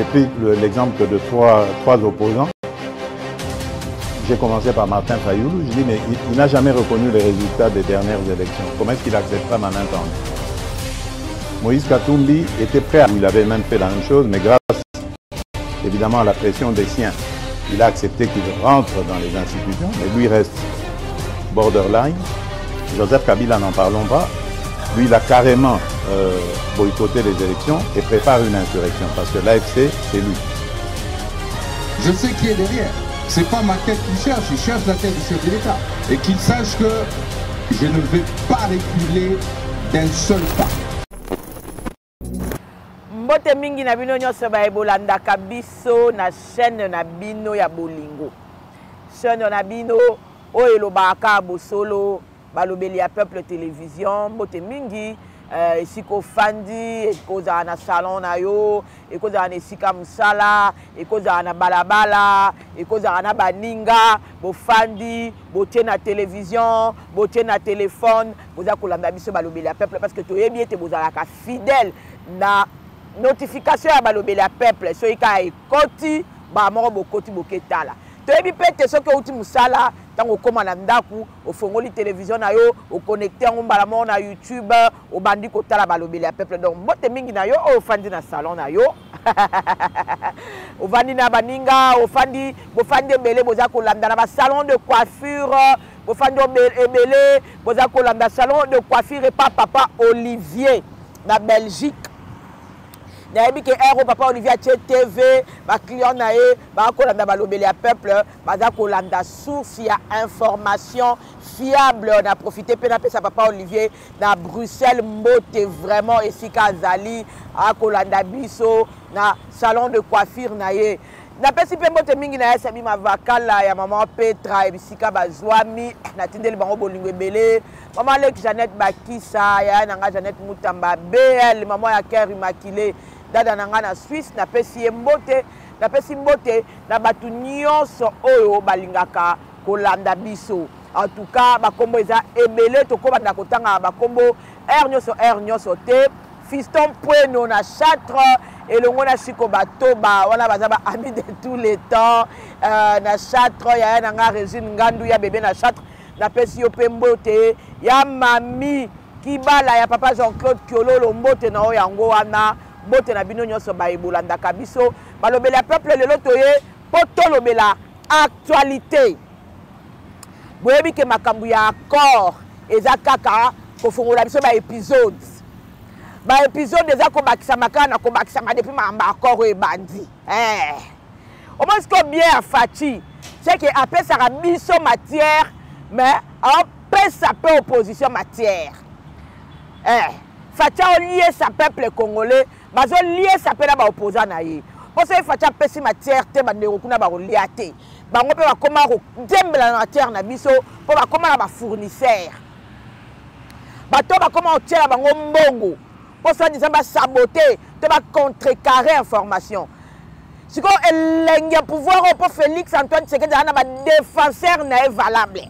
pris l'exemple de trois opposants. J'ai commencé par Martin Fayoulou. Je dis, mais il n'a jamais reconnu les résultats des dernières élections. Comment est-ce qu'il acceptera ma main tendue? Moïse Katumbi était prêt, il avait même fait la même chose, mais grâce évidemment à la pression des siens, il a accepté qu'il rentre dans les institutions, mais lui reste borderline. Joseph Kabila, n'en parlons pas. Lui, il a carrément boycotté les élections et prépare une insurrection, parce que l'AFC, c'est lui. Je sais qui est derrière. C'est pas ma tête qu'il cherche, il cherche la tête du chef de l'État. Et qu'il sache que je ne vais pas reculer d'un seul pas. Mbote mingi na bino nyonso ba ebolanda kabiso na chaîne na bino ya bolingo. Chaîne na bino oyo elobaka bosolo balobeli ya Peuple Télévision. Mbote mingi esiko fandi ekoza na salon na yo, ekoza na esika musala, ekoza na balabala, ekoza na baninga, bofandi, botie na télévision, botie na téléphone, boza kolanda biso balobeli ya Peuple parce que toyebi ete bozalaka fidèle na notification ya balobeli ya Peuple so ika ekoti ba moko bokoti boketala. Toyebi pete soki outi musala tango koma na ndaku ofongoli télévision na yo o connecter ngombala mo na YouTube o bandi kotala balobeli ya Peuple. Donc mbote mingi na yo ofandi na salon na yo ofandi na baninga ofandi bofandi ebele boza kolanda na ba salon de coiffure bofandi ebele boza kolanda salon de coiffure et papa Olivier na Belgique. Nayebi ke ero papa Olivier Atie TV ba client na ye ba kolanda balobeli ya Peuple baza kolanda source ya information fiable. On a profité pe na pesa papa Olivier na Bruxelles mbote vraiment esika azali a kolanda biso na salon de coiffure na ye. Na pesi pe mbote mingi na ye sabi mavakala ya maman Petra ebisika bazwami na tindeli bango bolingo ebele. Maman Lek Jeannette Bakisa ya nanga Jeannette Mutamba BL maman ya Cœur Immaculé dada nanga na Suisse na pesi mbote na batu nyonso oyo balingaka kolanda biso. En tout cas bakombo eza ebele tokoba na kotanga bakombo R nyonso te. Fiston Bueno na Chatre elongo na Chiko Batoba wana baza ba ami de tous les temps na Chatre ya nanga Régine Ngandu ya bébé na Chatre na pesi yo pe mbote ya mami Kibala ya papa Jean-Claude Kiololo mbote na o yango wana mbote na bino nyonso ba ebolanda kabiso balobeli ya Peuple lelo toye po tolobela actualité. Boyebi ke makambo ya accord eza kaka kofongola biso ba épisodes. Ba épisode eza kobakisa makana na kobakisa depuis ma accord e bandi. Au moins ce que bien à Fachi, c'est que après ça a biso matière mais après ça peut opposition matière. Facha o lié sa peuple congolais, bazo lié sa peuple ba opposant na ye. Parce que Facha pesi matière te bande kuna ba liaté. Bango pe ba koma ro dembela na terre na biso po ba koma ba fournisseur. Bato ba koma o tiela bango mbongo. Pour ça disant ba saboter, te ba contrecarrer information. Si ko elenge pouvoir pour Félix Antoine Tshisekedi na ba défenseur na valable.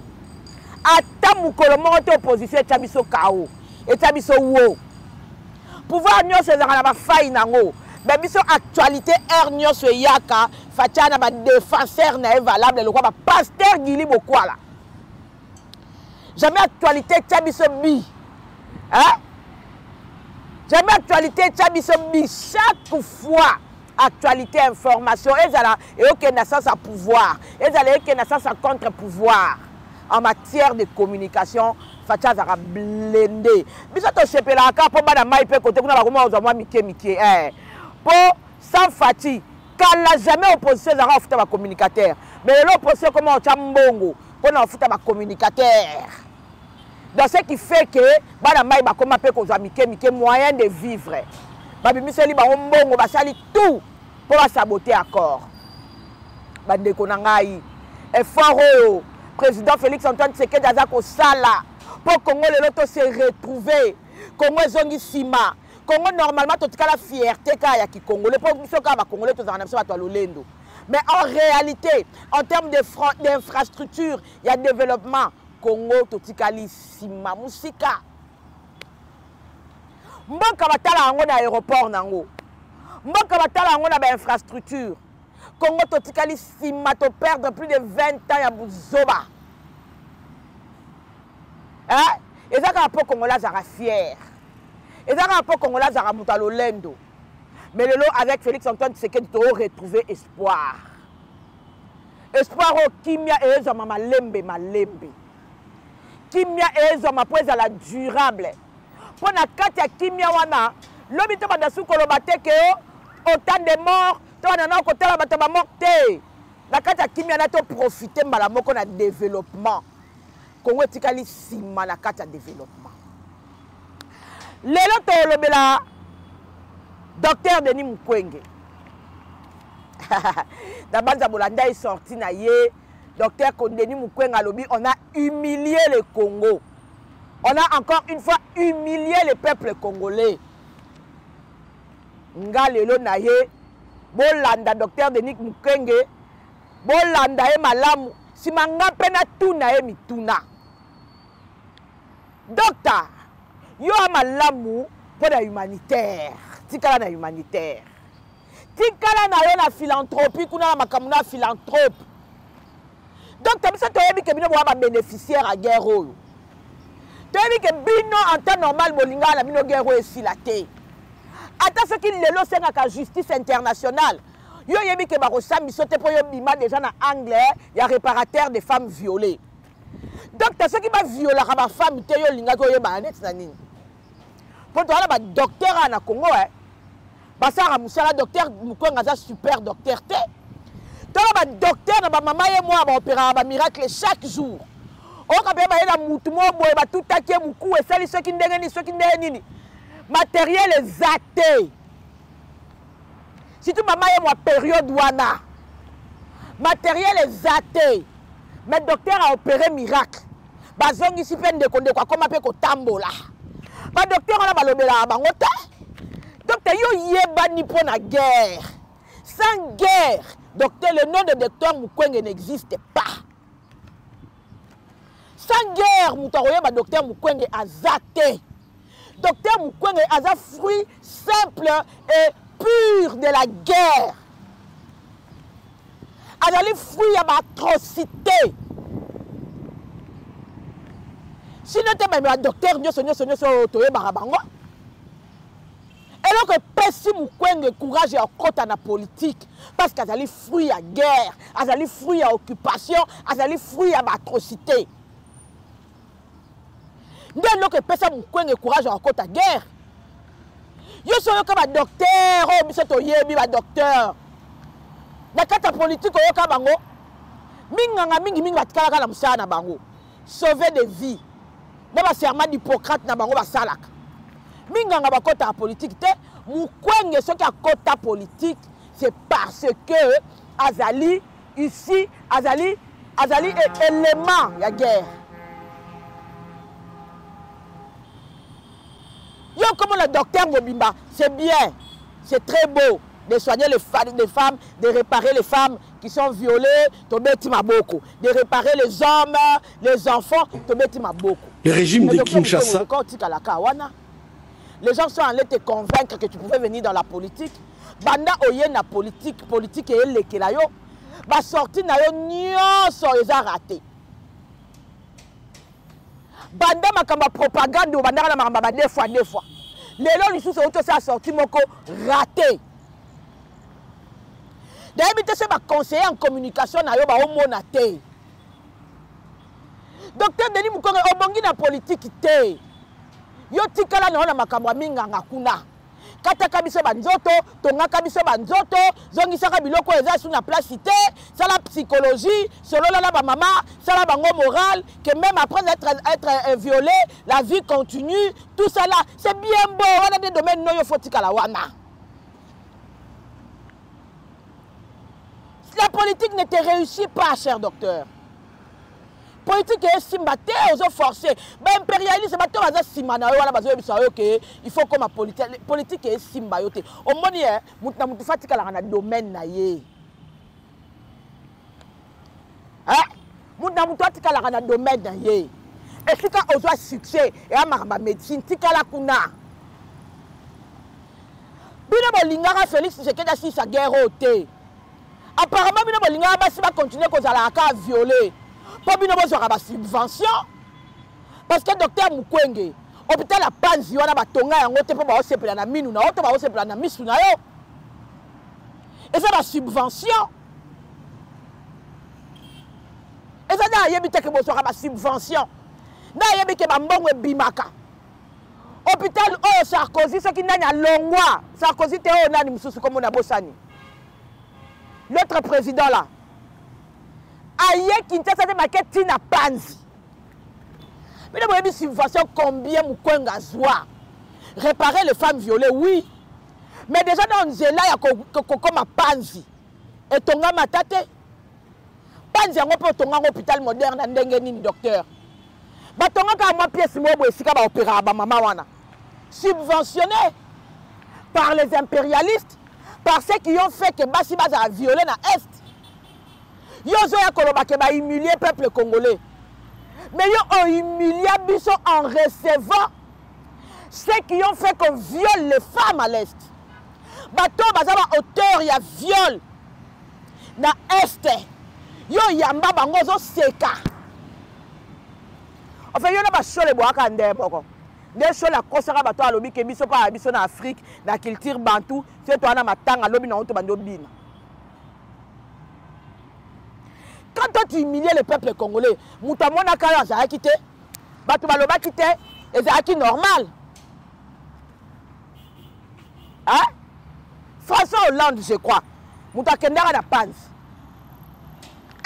Ata mukolo mo te opposition tabiso kao. Et tabiso wo. Pouvoir nyonso ezanga na ba faille nango. Mais biso actualité R nyonso yaka fatia na ba défenseur na valable le quoi ba pasteur Gili Bokwala. Jamais actualité tabiso bi. Hein? Jamais actualité tabiso bi chaque fois actualité information et aucun naissance à pouvoir. Et naissance à contre-pouvoir en matière de communication. Fatia zara blendé. Biso to sepela ka po bana mai pe côté kuna ba koma ozwa mwa mike. Pour sans Fati, quand la jamais opposition zara ofuta ba communicateur. Mais l'opposition comment on chambongo pour na ofuta ba communicateur. Donc ce qui fait que bana mai ba koma pe kozwa mike moyen de vivre. Ba bimiseli ba mbongo ba sali tout pour saboter accord. Bande konangai effort président Félix Antoine Tshisekedi azako sala pour Congo le loto se retrouver Congo zongi sima Congo normalement tout cas la fierté kaya ki congolais pour biso ka ba congolais to zana biso ba to lolendo mais en réalité en termes d'infrastructure il y a développement Congo tout cas sima musika mboka batala ngo na aéroport nango Mboka batala on a ba infrastructure. Congo totikali sima to perdre plus de 20 ans ya buzoba. Hein? Et ça quand Congolais sera fier. Et ça quand Congolais sera mutalo lendo. Mais le lot avec Félix Antoine Tshisekedi to retrouver espoir. Espoir au kimia et ezo mama lembe malembe. Kimia et ezo ma poeza la durable. Pour na kati ya kimia wana, lobi to badasu kolobate ke autant de morts, to na ko tala bato ba morte. Na kati ya kimia na to profiter mbala moko na développement. Congo tikali sima na kati ya développement. Lelo to lobela Docteur Denis Mukwege. D'abord, Bolanda est sorti na ye. Docteur Denis Mukwege a lobby. On a humilié le Congo. On a encore une fois humilié le peuple congolais. Nga lelo na ye. Bolanda Docteur Denis Mukwege. Bolanda e malamu. Si manga pena tuna e mituna. Docteur, yo malamu pour la humanitaire. Tikala na humanitaire. Tikala na yo na philanthropie, kuna na makamuna philanthrope. Donc, tu as dit que bino ba bénéficiaire à guerre. Tu as dit que bino en temps normal bolinga la bino guerre esilaté. Ata ce qui lelo senga ka justice internationale. Yo yebi ke ba rosambi sote po yo bima déjà na anglais, ya réparateur des femmes violées. Donc, tu as ce qui va violer la femme te yo linga ko yo ba net na nini. Pour toi là ba docteur na Congo Basara Moussala docteur Mukwege aza super docteur te. Tala ba docteur na ba mama ye moi ba opéra ba miracle chaque jour. O ka be ba na mutu mo boye ba tout takie muku e sali soki ndenge nini. Matériel exacté. Si tu mama ye moi période wana. Matériel exacté. Mais docteur a opéré miracle. Ba zongi si peine de konde kwa koma pe ko tambola. Ba docteur na ba lobela bango te. Docteur, yo yebani pour la guerre. Sans guerre, docteur, le nom de docteur Mukwege n'existe pas. Sans guerre, Moutaroyeba docteur Mukwege a zaté. Docteur Mukwege a un fruit simple et pur de la guerre. A les fruits à l'atrocité. Sinon, tu es un docteur, nous sommes barabango. Alors que Pessi Mukwege courage et côté na politique parce qu'elle a les fruits à guerre, elle a les fruits à occupation, elle a les fruits à atrocité. Dès que Pessi Mukwege courage et côté à guerre. Yo so yo comme docteur, oh biso to yebi ba docteur. Na kata politique yo ka bango. Minganga mingi batikala kala musala na bango. Sauver des vies. Na ba serment d'Hippocrate na bango ba salaka. Minganga bakota politique te Mukwege ce qui a kota politique c'est parce que azali ici azali élément la guerre. Yo comme le docteur Mobimba, c'est bien, c'est très beau de soigner les femmes, de réparer les femmes qui sont violées, de réparer les hommes, les enfants, le régime de Kinshasa. Les gens sont allés te convaincre que tu pouvais venir dans la politique. Banda oye na politique et lekela yo. Ba sorti na yo nyonso eza raté. Banda makamba propagande banda na makamba deux fois. Lelo lisusu auto sa sorti moko raté. D'habitude c'est ba conseiller en communication na yo ba omona te. Docteur Denis Mukwege obongi na politique te. Yo tikala na makambo minganga kuna. Kataka biso banzoto, tongaka biso banzoto, zongisaka biloko eza sur la placité, ça la psychologie, selon la maman, ça la bango moral, que même après être violé, la vie continue, tout ça là, c'est bien beau, on a des domaines no yo faut tikala wana. La politique ne te réussit pas, cher docteur. Politique est simbaté, aux forcés. Impérialisme, il faut comme politique est simbayoté. Au moins, il faut que le domaine naïe. Hein? Il faut que le domaine naïe. Et si on a succès, et à ma médecine, tika la kuna. Bino bolingaka Félix Tshisekedi si sa guerre ôté. Apparemment bino bolingaka basi va continuer kozala aka violer. Po bino bozwaka ba subvention. Parce que docteur Mukwege, hôpital à Panzi wana batonga yango te po ba osepela na minu na oto ba osepela na misu na yo. Et ça la subvention. Et ça na yebite ke bozwaka ba subvention. Na yebike ba mbongo bimaka. Hôpital oh Sarkozy ce qui n'a pas longwa Sarkozy te oh nani mususu comme on a bossani l'autre président là aye Kinshasa de maquette na Panzi mais vous avez subvention combien Mukwege azwa réparer les femmes violées oui mais déjà dans nzela ya comme Panzi et tonga matate Panzi yango pe tonga hôpital moderne ndenge nini docteur batonga ka moi pièce mo bo esika ba opéra ba mama wana subventionné par les impérialistes, par ceux qui ont fait que Bassi Baza a violé dans l'Est. Ils ont humilié le peuple congolais. Mais ils ont humilié Bisso en recevant ceux qui ont fait qu'on viole les femmes à l'Est. Bato Baza a auteur, il y a viol dans l'Est. Yo yamba bangozo seka. Enfin, il y a des choses qui sont des choses la consacrent bato à l'obi que biso pa biso na Afrique na culture bantou c'est toi na matanga lobi na onto bando bina. Quand toi tu humilies le peuple congolais, muta mona kala za quitté bato baloba quitté et ça qui normal. Hein? François Hollande je crois. Muta kendara na Panzi.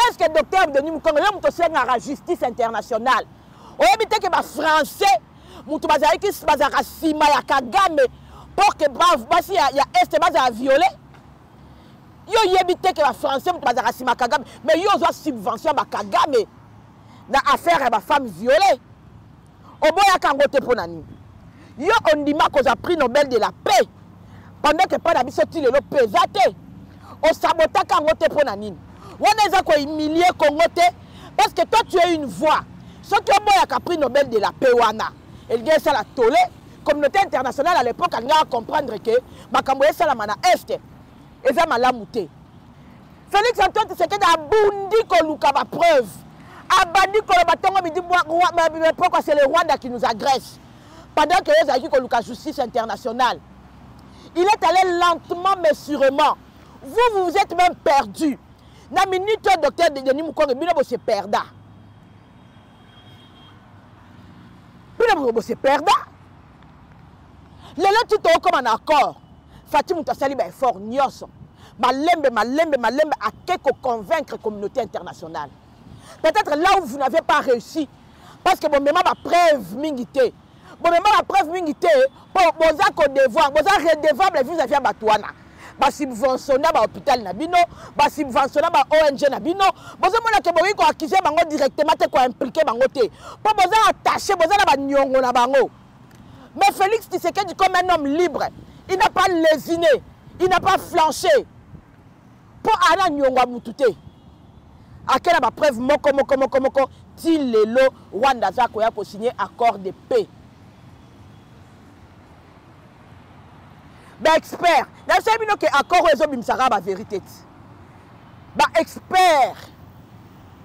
Est-ce que docteur Denis Mukwege muto senga la justice internationale? On évite que les Français, mutu bazaki bazaka sima ya Kagame pour que basi ya est baza violer. Yo évite que les Français mutu bazaka sima Kagame, mais yo zo subvention ba Kagame na affaire ba femme violée. Oboya kango te ponani. Yo ondima ko za prix Nobel de la paix. Pendant que pas d'abiso ti lelo pesate. O sabota kango te ponani. Wana za ko humilier Congo te parce que toi tu es une voix. Ce qui a pris Nobel de la paix, il y a ça la tolé. Communauté internationale à l'époque, elle a comprendre que Makamboye Salamana Est et ça m'a lamouté. Félix Antoine Tshisekedi a bondi koluka ba preuve. A bandi kolobatongo midi pourquoi c'est le Rwanda qui nous agresse. Pendant que les agis koluka justice internationale. Il est allé lentement mais sûrement. Vous vous êtes même perdu. Na minute docteur Denis Mukwege bino bo se perda. C'est perdant. Les gens tout comme un accord. Fatim Moutasali est fort nyos. Malembe à quelque convaincre la communauté internationale. Peut-être là où vous n'avez pas réussi. Parce que bon même ma preuve mingité. Bon même ma preuve mingité pour boza ko devoir, boza redevable vis-à-vis batouana. Ba subventionner ba hôpital na bino, ba subventionner ba ONG na bino. Boza mona ke boyi ko accuser bango directement te ko impliquer bango te. Po boza attaché boza na ba nyongo na bango. Mais Félix Tshisekedi comme un homme libre, il n'a pas lésiné, il n'a pas flanché. Pour ana nyongo mutute. Akena ba preuve moko ti lelo Rwanda za ko ya ko signer accord de paix. Ba expert, na sabi no que accord ezo bimsaka ba vérité. Ba expert.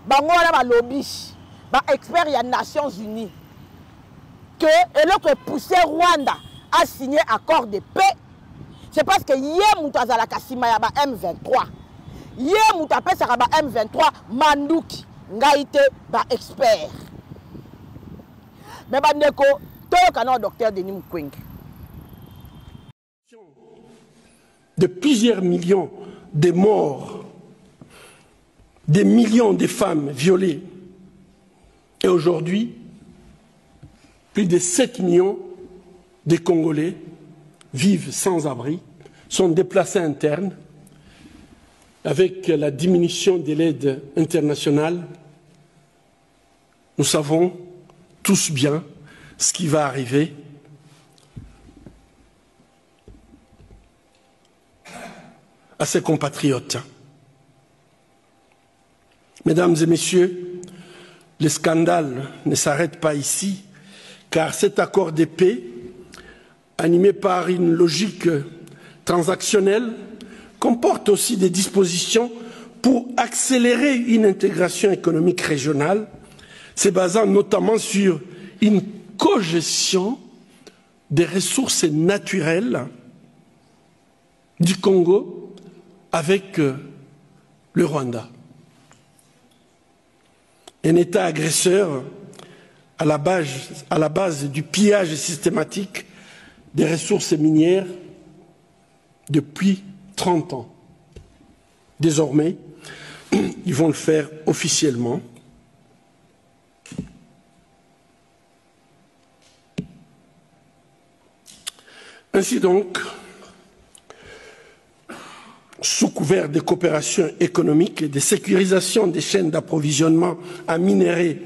Ba ngona ba lobby. Ba expert ya Nations Unies. Que et que poussé Rwanda à signer accord de paix. C'est parce que hier mutazala kasima ya ba M23. Hier mutapesa ba M23 Manduki ngaite ba expert. Mais ba ndeko to kana docteur Denis Mukwege. De plusieurs millions de morts, des millions de femmes violées. Et aujourd'hui, plus de 7 millions de Congolais vivent sans abri, sont déplacés internes. Avec la diminution de l'aide internationale, nous savons tous bien ce qui va arriver. À ses compatriotes. Mesdames et messieurs, le scandale ne s'arrête pas ici, car cet accord de paix, animé par une logique transactionnel comporte aussi des dispositions pour accélérer une intégration économique régionale, se basant notamment sur une cogestion des ressources naturelles du Congo avec le Rwanda. Un État agresseur à la base du pillage systématique des ressources minières depuis 30 ans. Désormais, ils vont le faire officiellement. Ainsi donc, sous couvert de coopération économique et de sécurisation des chaînes d'approvisionnement en minerais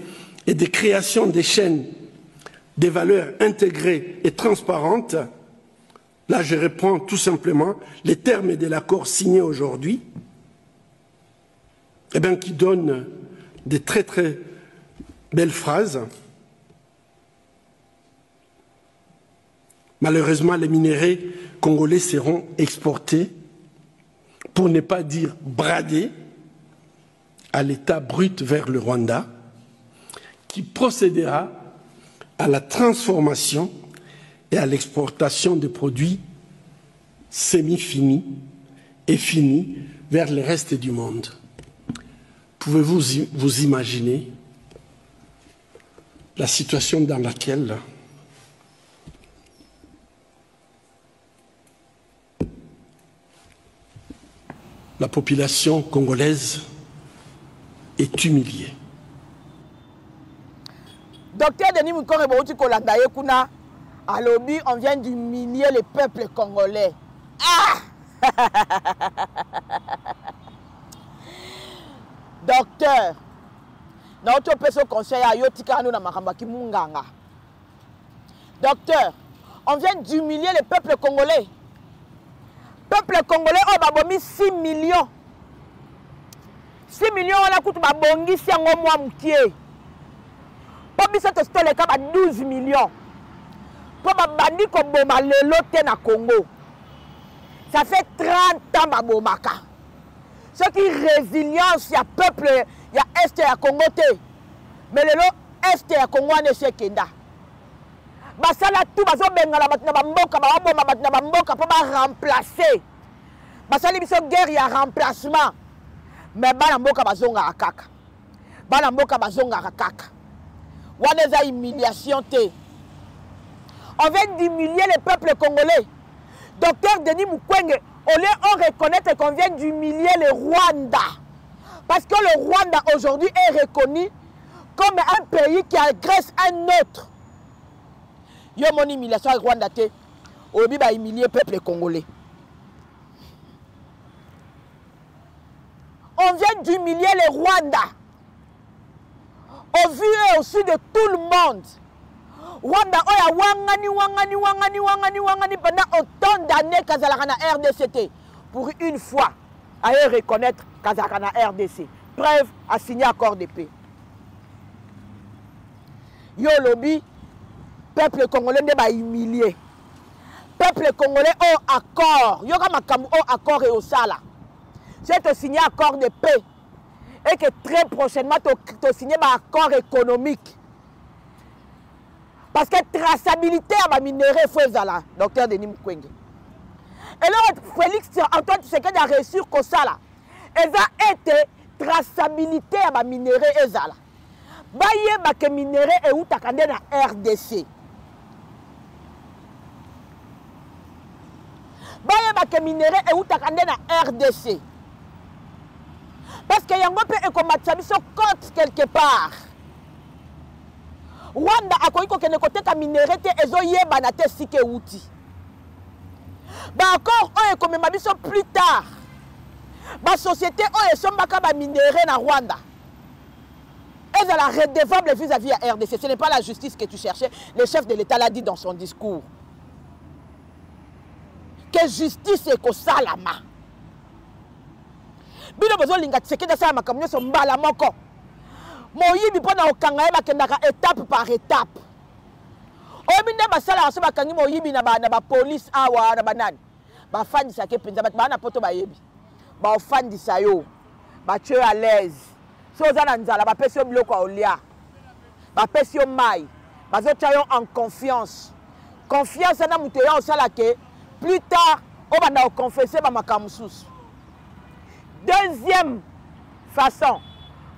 et de création des chaînes de valeur intégrées et transparentes, là je reprends tout simplement les termes de l'accord signé aujourd'hui, qui donne des très très belles phrases. Malheureusement, les minerais congolais seront exportés, pour ne pas dire bradés, à l'état brut vers le Rwanda, qui procédera à la transformation et à l'exportation de produits semi-finis et finis vers le reste du monde. Pouvez-vous vous imaginer la situation dans laquelle la population congolaise est humiliée? Docteur Denis Mukwege Bouti Kolanda Yekuna, à l'OBI, on vient d'humilier le peuple congolais. Ah! Docteur, notre personne conseil à Yotika nous na Makambaki Munganga. Docteur, on vient d'humilier le peuple congolais. Peuple congolais, on a bomi 6 millions. 6 millions, on a coûté ma bongi si on a moitié. Pour ça, tu as 12 millions. Pour ma bandi comme boma lelo te na Congo. Ça fait 30 ans ma bomaka. Ce qui est résilience, il y a peuple, il y a Est et Congo te. Mais lelo Est et Congo ne se kenda. Basala tout bazo bengala batna bamboka ba bomba batna bamboka pour ba remplacer. Basali biso guerre ya remplacement. Mais bana mboka bazonga akaka. Bana mboka bazonga akaka. Wana za humiliation te. On vient d'humilier le peuple congolais. Docteur Denis Mukwege, on reconnaît qu'on vient d'humilier le Rwanda. Parce que le Rwanda aujourd'hui est reconnu comme un pays qui agresse un autre. Yo mon humiliation Rwanda te. Obi ba humilier le peuple congolais. On vient d'humilier le Rwanda. Au vu et au su de tout le monde. Rwanda oya wangani pendant autant d'années Kazalaka na RDCT. Pour une fois, à reconnaître Kazalaka na RDC. Preuve à signer accord de paix. Yo lobby, peuple congolais ne va humilier. Peuple congolais au accord. Yo kama au accord et au sala. C'est signer accord de paix. Et que très prochainement, tu as signé un accord économique. Parce que traçabilité à ma minerai, il faut là, docteur Denis Mukwege. Et là, Félix Antoine Tshisekedi a reçu que ça là. Et ça a été traçabilité à ma minerai, et ça là. Baye ma que minerai et où tu as na RDC. Baye ma que minerai et où tu as na RDC. Parce qu'il y a un peu de compte quelque part. Rwanda a connu que ne côté ka minerai et zo yeba na te sike outi. Ba encore on est comme mabiso plus tard. Ba société on est sombaka ba minerai na Rwanda. Et la redevable vis-à-vis à RDC. Ce n'est pas la justice que tu cherchais. Le chef de l'État l'a dit dans son discours. Que justice est que ça la main. Bino bezo linga Tshisekedi sa makamyo so mbala moko. Moyibi pona okanga yeba kendaka étape par étape. Obi nda basala so bakangi moyibi na ba police awa na banani. bafandisa ke penza bato bana poto bayebi baofandisa yo batie yo à l'aise so oza na nzala bapesi yo biloko ya olia bapesi yo mai bazotia yo en confiance confiance na moto ya osala ke plus tard obanda oconfesse bamakambo mosusu deuxième façon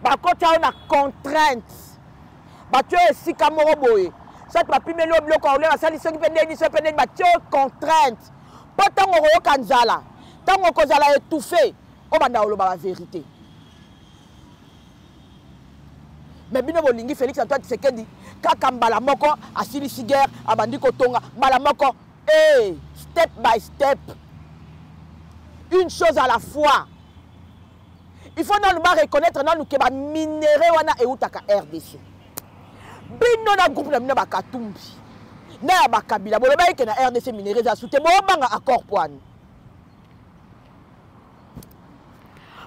bakotia yo na contrainte batie yo esika moko boye soki bapimeli yo biloko ya olia basali soki mpe ndeni so mpe ndeni batie yo contrainte mpo ntango okoyoka nzala ntango okozala étouffé obanda oloba bavérité mais bino bolingi Félix Antoine Tshisekedi kaka mbala moko asilisi guerre abandi kotonga mbala moko step by step une chose à la fois il faut nous reconnaître nanu ke ba minéré wana eutaka RDC bino na groupe na bino bakatumbi na bakabila boloba ke na RDC minéré za soute bo banga accord poani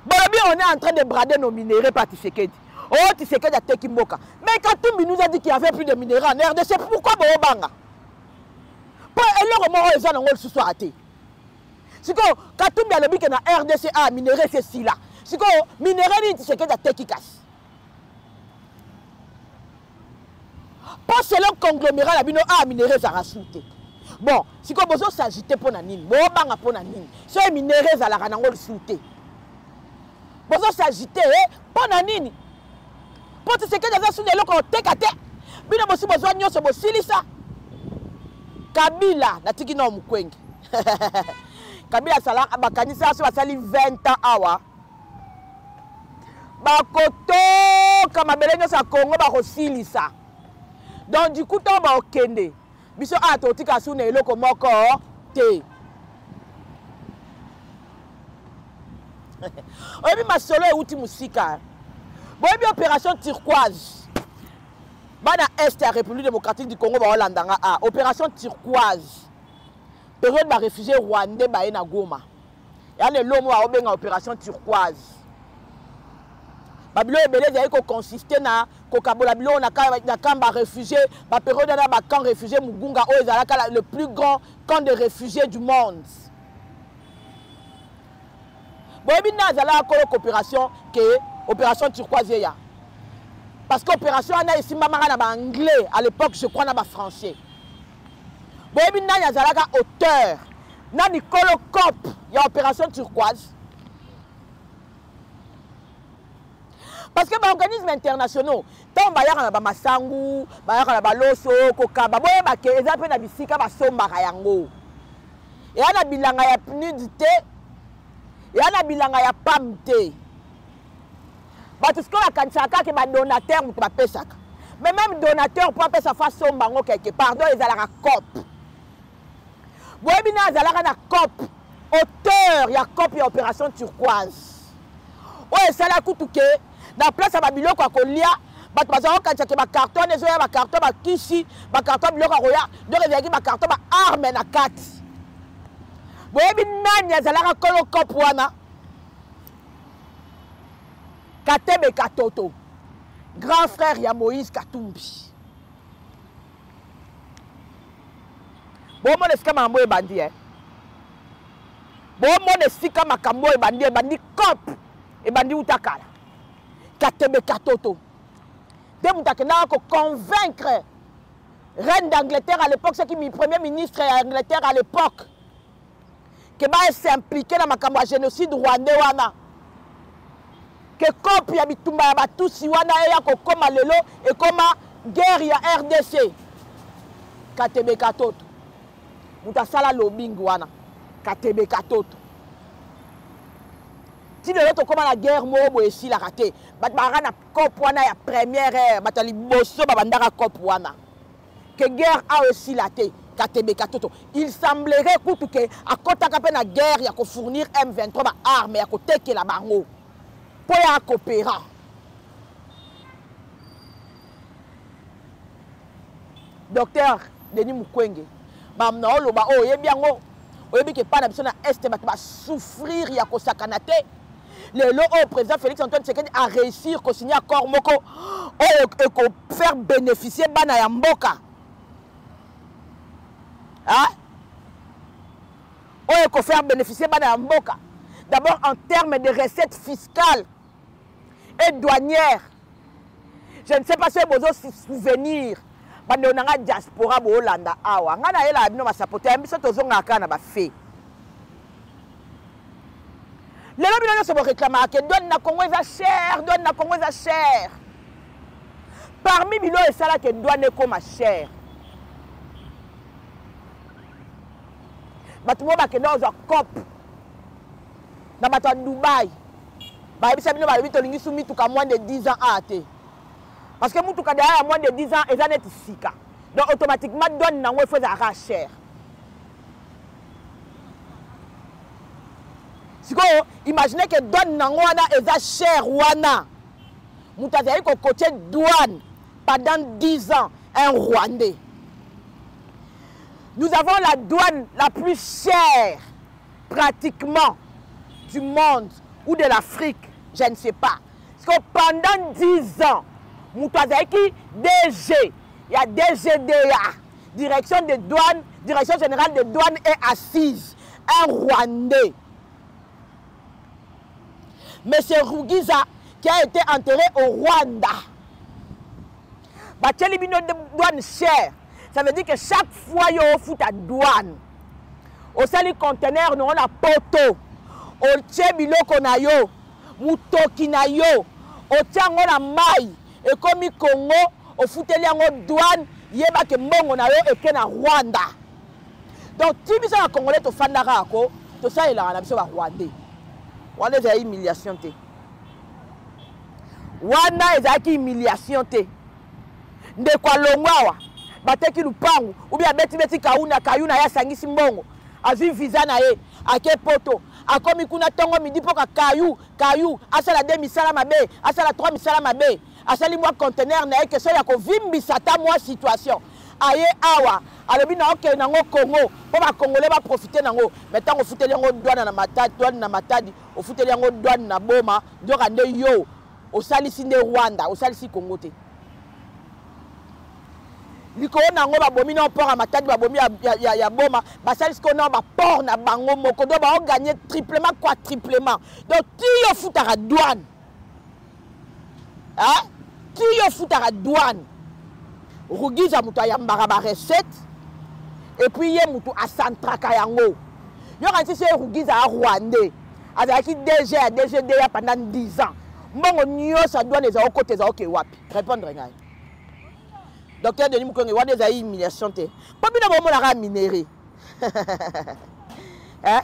bolobi on est en train de brader nos minéraux par Tshisekedi. Oh, Tshisekedi a teki mboka. Mais Katumbi nous a dit qu'il y avait plus de minéraux en RDC. Pourquoi Boobanga? Pour le moment, ils ont un sous athée. Si Katumbi a dit que na RDC a minéraux, c'est si là. Si minéraux, Tshisekedi a teki casse. Pour selon conglomérat, la bino a minéraux à rajouter. Bon, si vous avez s'agiter pour nanine, Boobanga pour nanine. Si vous minéraux à la ranangol souté. Vous s'agiter pour nanine. Pour te séquer des assumes de l'eau tek à tek. Bino bosi besoin de nous silisa. Kabila na tiki no mukwengi. Kabila sala bakanisa so basali 20 ans awa. Bakoto kama belenyo sa Congo ba kosilisa. Donc du coup to ba okende. Biso ato tika sune eloko moko te. Oyebi masolo euti musika. Boyebi opération turquoise. Bana Est à République démocratique du Congo ba Holandanga a opération turquoise. Période ba réfugié rwandais ba na Goma. Ya le lomo a obenga opération turquoise. Babilo ebele za ko consister na ko kabola bilo na kamba réfugié ba période na ba camp réfugié Mugunga o ezalaka le plus grand camp de réfugiés du monde. Boyebi na zala ko coopération que opération turquoise ya. Parce que l'opération a ici en anglais à l'époque je crois en français. Boyebi na ya zalaka auteur na Nicolo Cop ya opération turquoise. Parce que les organismes internationaux, tant bayaka na masangu, bayaka na baloso, kokaba, boyeba ke eza pe na bisika ba somba yango. Et ana bilanga ya nudité, et ana bilanga ya pamte. Parce que la kanchaka ke ba donateur mutu ba pesaka. Mais même donateur pour pesa fa somba ngo quelque part, donc ils ala cop. Boyebi na zalaka na cop, auteur ya cop ya opération turquoise. Ouais, ça la kutuke. Dans place à Babiloko à Kolia, bato bazao kanchake ba carton ezo ya ba carton ba kisi, ba carton biloko roya, de réveiller ba carton ba arme na kati. Boyebi nani azalaka kolo kopwana. Katebe Katoto, grand frère ya Moïse Katumbi. Bon mon esika mambo e bandi Bon mon esika makambo e bandi cop e bandi utakala. Katebe Katoto. De moutakena ko convaincre reine d'Angleterre à l'époque, c'est qui est premier ministre d'Angleterre à l'époque, que va s'impliquer dans ma génocide rwandais wana. Que copie ya bitumba ya batusi wana ya ko koma lelo et koma guerre ya RDC. Katebe Katoto. Mutasala lobbying wana. Katebe Katoto. Si le reste comme la guerre mobo ici la raté, batbarana cop wana ya première heure, batali bosso babandara cop wana. Que guerre a aussi la té, Katebe Katoto. Il semblerait que à côté de la guerre, il y a qu'on fournir M23 armes, il y a qu'on teke la bango pour y coopérer. Docteur Denis Mukwege, bamna oloba oh yebiango, oyebi ke pas d'absence na est ba souffrir ya ko sakanate. Le président Félix Antoine Tshisekedi a réussi à signer un accord moko et faire bénéficier bana ya mboka. Hein? il faut faire bénéficier de Mboka. D'abord en termes de recettes fiscales et douanières. Je ne sais pas si vous avez des souvenirs. Mais on a une diaspora au Hollande. On a une sapote. On a fait. Les gens se réclament que donne na Congo cher, donne na Congo cher. Parmi les gens, c'est là que douane comme cher. Batu mo ba ke dans un cop. Na batu Dubaï. Ba ebisa bino ba bito lingi sumi tuka moins de 10 ans à até. Parce que mutuka derrière moins de 10 ans et ça net sika. Donc automatiquement donne na ngwe faut ça cher. Siko imaginez que donne na ngwana et ça cher wana. Mutazayi ko côté douane pendant 10 ans un Rwandais. Nous avons la douane la plus chère pratiquement du monde ou de l'Afrique, je ne sais pas. Parce que pendant 10 ans, Moutouazaïki, DG, il y a DGDA, Direction des douanes, Direction générale des douanes est assise. Un Rwandais. Monsieur Rugiza, qui a été enterré au Rwanda. Bacheli bino de douane chère. Ça veut dire que chaque fois, il y a un douane. Au sali conteneur, nous avons la poto. Au tchébilo qu'on a yo. Moutoki na yo. Au tiango na maï. Et comme il Congo, au fouteli en douane, il y a que mbongo na yo et que na Rwanda. Donc, si vous êtes Congolais, tu fais narako, tout ça, il a un Rwandais. Rwanda, c'est une humiliation. Rwanda, c'est une humiliation. De quoi l'ongwa bateki lupangu ou bien beti kauna kayuna ya sangisi mbongo azu visa na ye ake poto akomi kuna tongo midi poka kayu asala 2 misala mabe asala 3 misala mabe asali moi conteneur na ye que so ya ko vimbisa ta moi situation aye awa alobi na oke nango Congo po ba congolais ba profiter nango metango futeli yango douane na matadi o futeli yango douane na boma ndoka nde yo osali sinde Rwanda osali si Congo te. Liko nango ba bomi na port à matadi ba bomi ya boma ba salis ko na ba port na bango moko do ba gagner triplement quadruplement. Donc tu yo futara douane. Hein? Tu yo futara douane. Rugiza mutu ayambara ba recette et puis ye mutu asantraka yango. Yo kanti se Rugiza a Rwandais. Azaki DG à DGDA pendant 10 ans. Mbongo nyosa douane za okote za oke wapi. Répondre ngai. Docteur Denis Mukwege, il y a des humiliations. Pas bien de la minéré. Hein?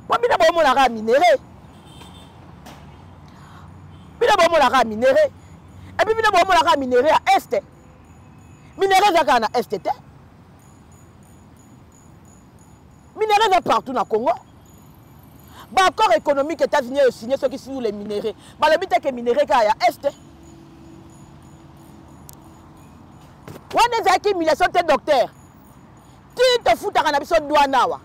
Pas bien de la minéré. Bien de la minéré. Et puis bien de la minéré à Est. Minéré à Est. Minéré de partout dans le Congo. L'accord économique États-Unis a signé ceux qui signent les minéraux. Le but est que les minéraux à Est. On est à humiliation de docteur. Qui te fout à Nabiso Douanawa?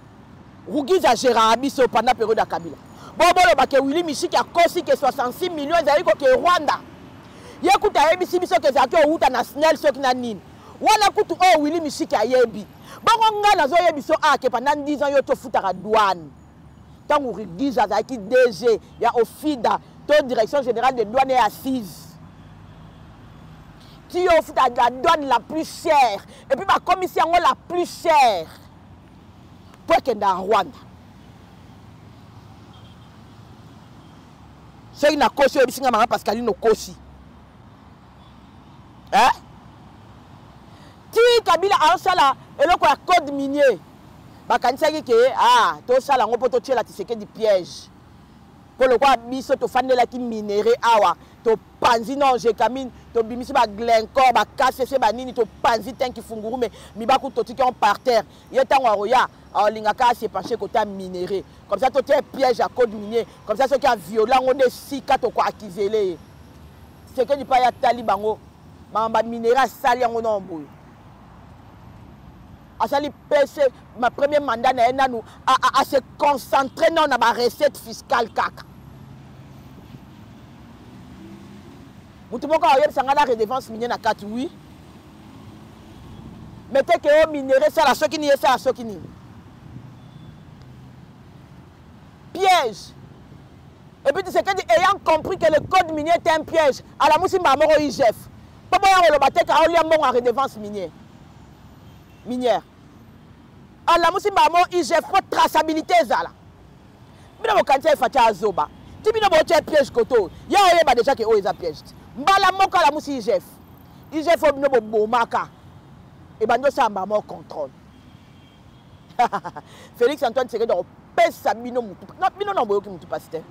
Rugiza Gérard Abiso pendant la période de Kabila. Bon, que Willy Michik a conçu que 66 millions de Rwanda. Il y a écouté à ABC Biso que Zaki ou National Sokinanin. Ou on a écouté au Willy Michik à Yebi. Bon, on a Zoé Biso A que pendant 10 ans, il y a te fout à la douane. Tant que Rugiza Zaki DG, il y a OFIDA, la direction générale des douanes est assise. Tu offres la douane la plus chère et puis la commission la plus chère pour que dans Rwanda. C'est une caution parce qu'elle est une caution. Hein? Si Kabila a un salaire et le code minier, quand il dit que ah, tout ça là on peut tuer la tiseke du piège. Pour le quoi biso to fande la ki minéré awa to panzi non je camine to bimisi ba glencore ba KCC ba nini to panzi tanki funguru mais mi ba ku to tiki on par terre yeta waroya linga ka se pencher côté minéré comme ça to te piège à code minier comme ça ceux qui a violent on est si ka to ko accuser c'est que du pas ya talibango ba minéré sali ngo non boy asali PC ma premier mandat na nous à se concentrer dans la recette fiscale kaka. Mutumoka a eu la redevance minière na 4 oui. Mettez que au minéré ça la ceux qui n'y est ça ceux qui n'y. piège. Et puis Tshisekedi ayant compris que le code minier est un piège, à la mousse m'a mort IGF. Pourquoi on le battait car on lui a mort en redevance minière. À la mousse m'a mort IGF pour traçabilité zala. Mais dans le cantier fatia azoba. Tu me dis que piège koto. Il y a déjà que est piège. Mbala moka la mousse IGF. IGF faut no bo maka. Et bando ça m'a mort contrôle. Félix Antoine Tshisekedi dans pèse sa bino mutu. Non bino non boyo ki mutu pasteur.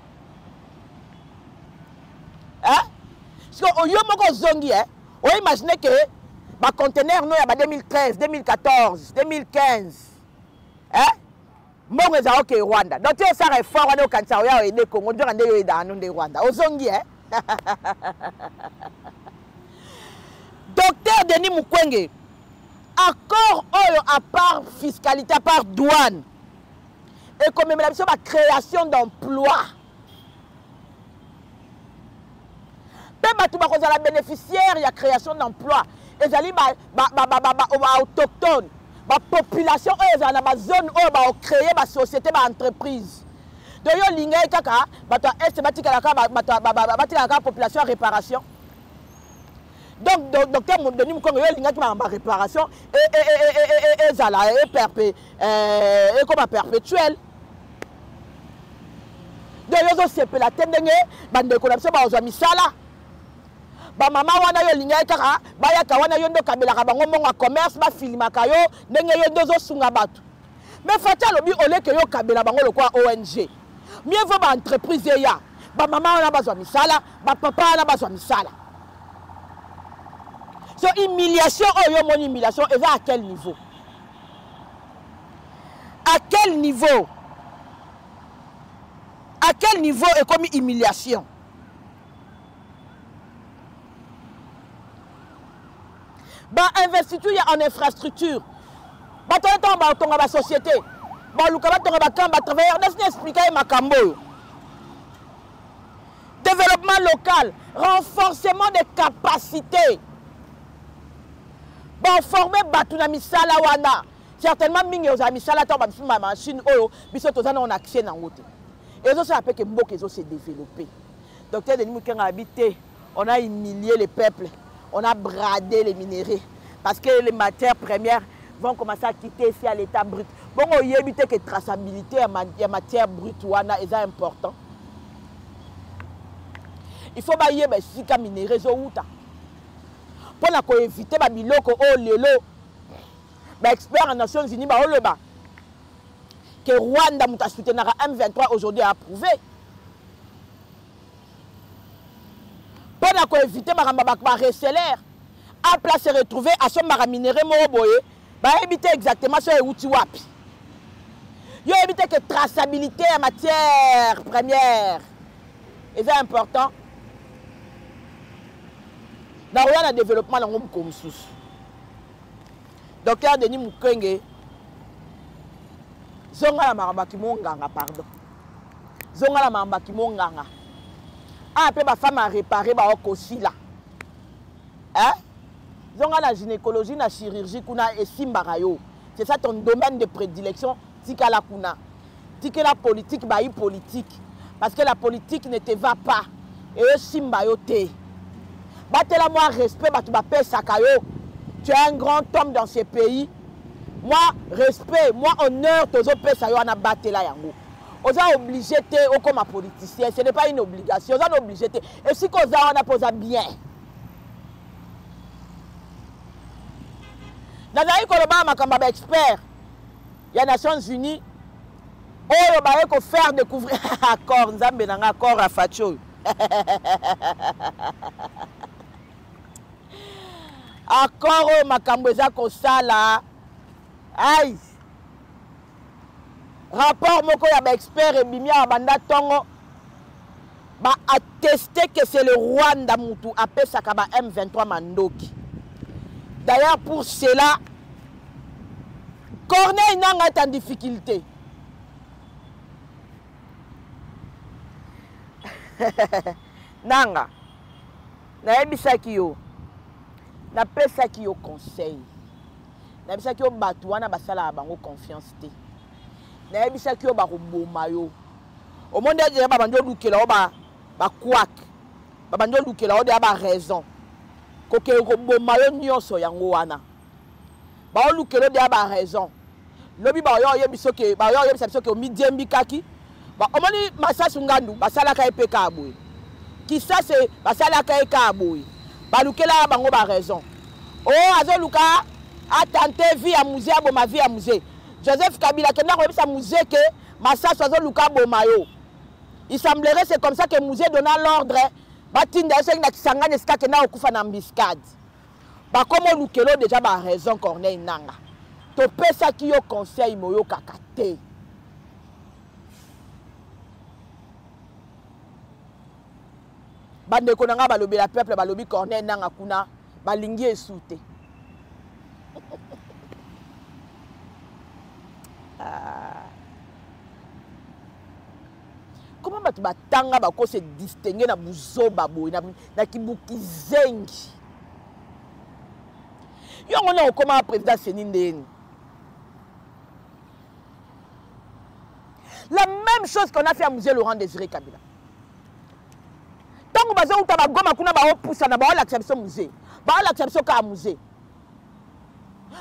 Hein? Parce que au lieu de zongi, on imagine que le conteneur nous en 2013, 2014, 2015. Hein? Mon réseau que Rwanda. Donc tu as un fort au Kansa, on a aidé Congo, on a aidé dans Rwanda. Au zongi, hein? Docteur Denis Mukwege, accord à part fiscalité, à part douane, et comme même la création d'emplois. Même la bénéficiaire, il y a création d'emplois. Et les autochtones, la population, la zone où on créé la société, l'entreprise. Donc, il y a la population en réparation. Donc, docteur Denis Mukwege, il y a une réparation et comme perpétuelle. Donc, il y a la tête de ba mama wana yo linga kaka ba ya ka wana yo ndo kabela ka bango monga commerce ba filima kayo ndenge yo dozo sunga batu mais fatia lobi ole ke yo kabela bango lokwa ONG mieux vaut ba entreprise ya ba mama wana bazwa misala ba papa wana bazwa misala so humiliation oyo mon humiliation et va à quel niveau est comme humiliation. Bah investiture en infrastructure. Bah ton la société. Bah lukaba ton ba kamba travailleur n'est expliquer ma kambo. Développement local, renforcement des capacités. Bah former batuna misala wana. Certainement mingi aux misala ta ba ma machine oyo biso tozana on accès na ngote. Et ça fait que mboka ezo se développer. Docteur Denis Mukwege a habité, on a humilié les peuples. On a bradé les minéraux parce que les matières premières vont commencer à quitter ici à l'état brut. Bon, on y évite que la traçabilité en matière brute est important. Il faut que si les minéraux sont pour éviter que les experts en Nations Unies que Rwanda a soutenu M23 aujourd'hui a approuvé. Pour éviter que les receleurs à place se retrouver à ce minéraux moroboye, éviter exactement ce que vous avez. Il faut éviter que la traçabilité en matière première est important. Dans le développement de l'homme Docteur Denis Mukwege, zonga la marambaki monganga, pardon. Zonga la marambaki monganga. Après ma femme a réparé ba aussi là. Hein? Zonga la gynécologie, la chirurgie kuna et simbarayo. C'est ça ton domaine de prédilection, tika la kuna. Tika la politique ba politique parce que la politique ne te va pas et simbayo te. Batela moi respect ba tu ba pe sakayo. Tu es un grand homme dans ce pays. Moi respect, moi honneur tozo pe sayo na batela yango. On est obligé de comme un politicien, ce n'est pas une obligation, on est obligé de. Et si on a posé bien. Dans les experts, il y a les Nations Unies, on va faire découvrir accord, nous avons un accord à Facho. Accord, Makambeza Kosala. Aïe. Rapport moko ya expert et bimia banda tongo ba attester que c'est le Rwanda mutu appelé Sakaba M23 Mandoki. D'ailleurs pour cela Corneille Nanga est en difficulté. Nanga na ebisaki yo na pesaki yo conseil na ebisaki yo batu wana basala bango confiance te. Na ebisaki yo bakoboma yo au monde déjà babando lukela ba kwak babando lukela o de ba raison ko ke roboma yo nyonso yango wana ba lukela de ba raison lobi ba yo yebiso ke ba yo yebisa biso ke o midiembi kaki ba omoni masasu ngandu basala ka epeka aboy qui ça c'est basala ka eka aboy ba lukela bango ba raison oh azo luka a tenté vie à musée bo ma vie à musée Joseph Kabila qui n'a pas sa musée que Massa Sozo Luka Bomayo. Il semblerait c'est comme ça que le musée donna l'ordre. Batinda c'est une kisanga neska que na okufa na mbiscade. Ba comme Lukelo déjà ba raison Corneille Nanga. To pesa ki yo conseil moyo kakate. Bande konanga balobi la peuple balobi Corneille Nanga kuna balingi esute. Comment tu batanga bako se distinguer na buzoba boy na kibuki zengi yo ngona okoma président Senindeni la même chose qu'on a fait à musée Laurent Désiré Kabila tango bazo uta ba goma kuna ba opusa na ba ola kisa musée ba ola kisa ka musée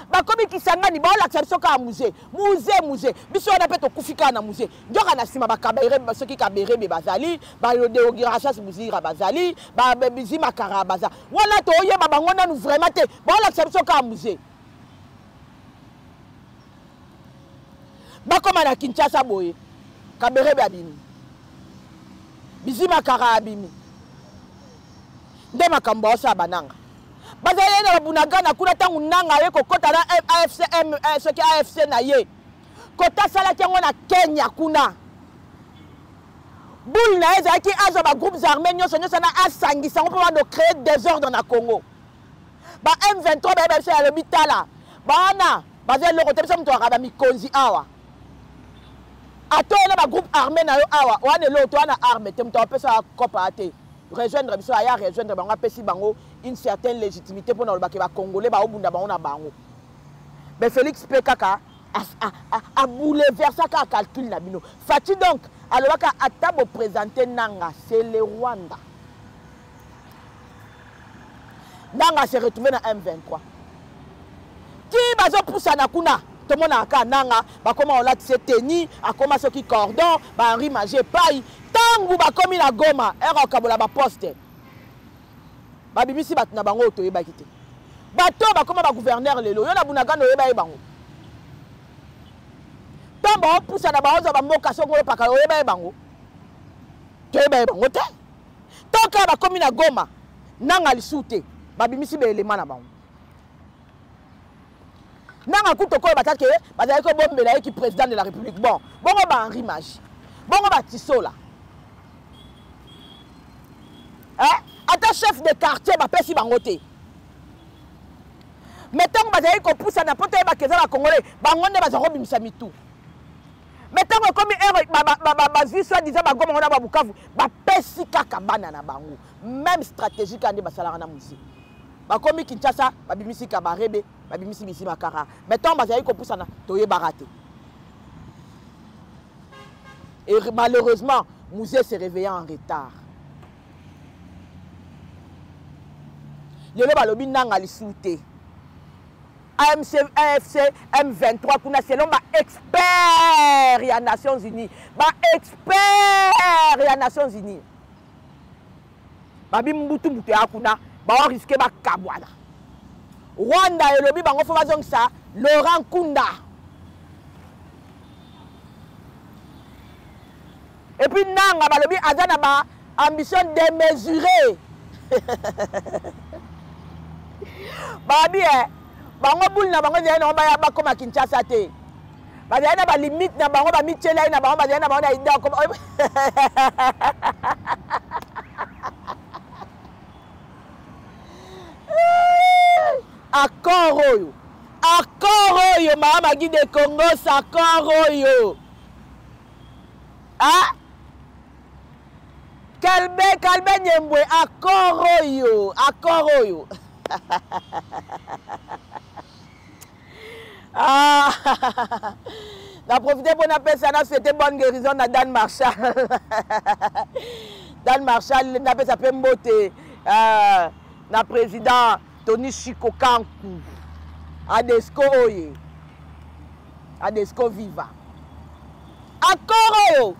ba komi kisangani ba ola kisa ka musée musée biso na peto kufika na musée ndoka na sima ba kabere ba soki kabere be bazali ba de ogirachas muzira bazali ba bizima karabaza wala to oye ba ngona nous vraiment te ba ola kisa ka musée ba koma na Kinshasa boye kabere be abimi bizima karabimi ndema kambo sa bananga bazali na bunagana kuna tangu nanga ye kokota na AFCM soki AFC na ye kota sala kiango na Kenya kuna boule na eza ki azo ba groupes armés nyonso na asangisa ngo pour créer désordre na Congo ba M23 ba bese ya lebitala bana bazali loko tebisa mtu akaba mikonzi awa atona ba groupe armé na yo awa wane lo to na armé te mtu apesa kopa ate rejoindre biso aya rejoindre bango apesi bango une certaine légitimité pour na ba congolais ba obunda bango na bango mais Félix Pekaka a bouleversé ka calcul na bino fati donc alobaka atabo présenter nanga c'est le Rwanda nanga se retrouver na M23 qui bazo poussa na kuna tout le monde a ka nanga ba comment on l'a tissé tenni a commencé qui cordon ba Henri Magé paille tangu ba komi na Goma ero kabola ba poste ba bibisi bat na bango to yeba kité bato ba koma ba gouverneur lelo yo na bunagano yeba yebango tomba opusa na baoza ba moka songo paka yeba yebango to yeba yebango te toka ba komi na Goma nanga lisute ba bimisi be elema na bango nanga kutoko batake bazali ko bombela ki président de la République bon bongo ba Henri Magé bongo ba Tisola ata chef de quartier ba pesi bangote mettons bazali ko poussa na poto ba keza ba congolais bangonde bazako bimisa mitu mettons comme ba zi soit disant ba Goma na ba Bukavu ba pesi kaka bana na bango même stratégie kandi basala na musi ba komi Kinshasa ba bimisi ka barebe ba bimisi bisi makara mettons bazali ko poussa na toye baraté et malheureusement musée s'est réveillé en retard. Lelo balobi nanga lisute AFC M23 kuna selon ba expert ya Nations Unies ba expert ya Nations Unies babi mbutu ya kuna ba risquer ba kabwana Rwanda elobi bango fo bazongisa Laurent Kunda et puis nanga balobi azana ba ambition démesurée babi bango boule na bango zena na ba koma Kinshasa te bazali na ba limite na bango ba michela na bango bazali na bango na ida comme accord oyo mama Guy de Congo accord oyo ah kalbe nyembwe accord oyo Na profiter pour appeler ça, na souhaiter bonne guérison à Dan Marshall. Dan Marshall, na appelle ça Pembote, na président Tony Chico Kankou. Adesco Oye. Adesco Viva. Encore yo.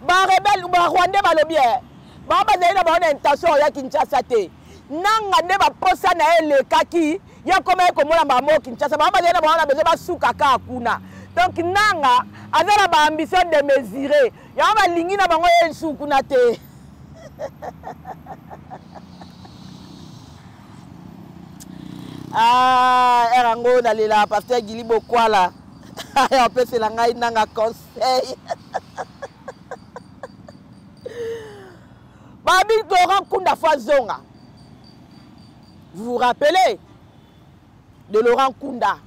Ba rebelle ou ba Rwandais ba le bien. Ba ba zali na ba on intention ya Kinshasa te. Nanga ne ba posa na ele kaki. Ya comme komona ba mo Kinshasa. Ba ba zali na ba on besoin ba suka ka kuna. Donc nanga azala ba ambition de mesurer. Ya ba lingi na bango ye suku na te. Ah, erango dalela pasteur Gili Bokwala. On peut se la ngai nanga conseil. Babi Laurent Kunda Fazonga. Vous vous rappelez de Laurent Kunda?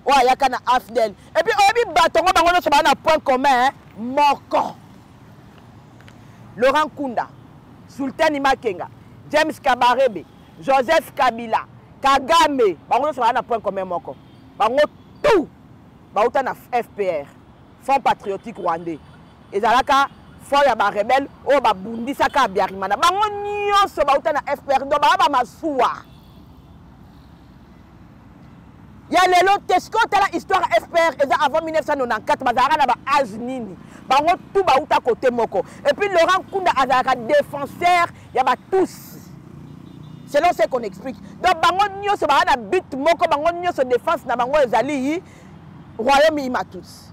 Ouais, il y a qu'un Afdel. Et puis, on a un point commun, Moko. Laurent Kunda, Sultan Imakenga, James Kabarebe, Joseph Kabila, Kagame, on a un point commun, Moko. On tout. On a un FPR, Fonds patriotique rwandais. Et ça, faut ya ba rebelle o ba bundi saka biarimana bango nyonso ba utana FPR do ba ba masuwa ya lelo tesco tala histoire FPR eza avant 1994 bazara na ba aznini bango tout ba uta côté moko et puis Laurent Kunda azaka défenseur ya ba tous selon ce qu'on explique donc bango nyonso ba na but moko bango nyonso défense na bango ezali royaume ima tous.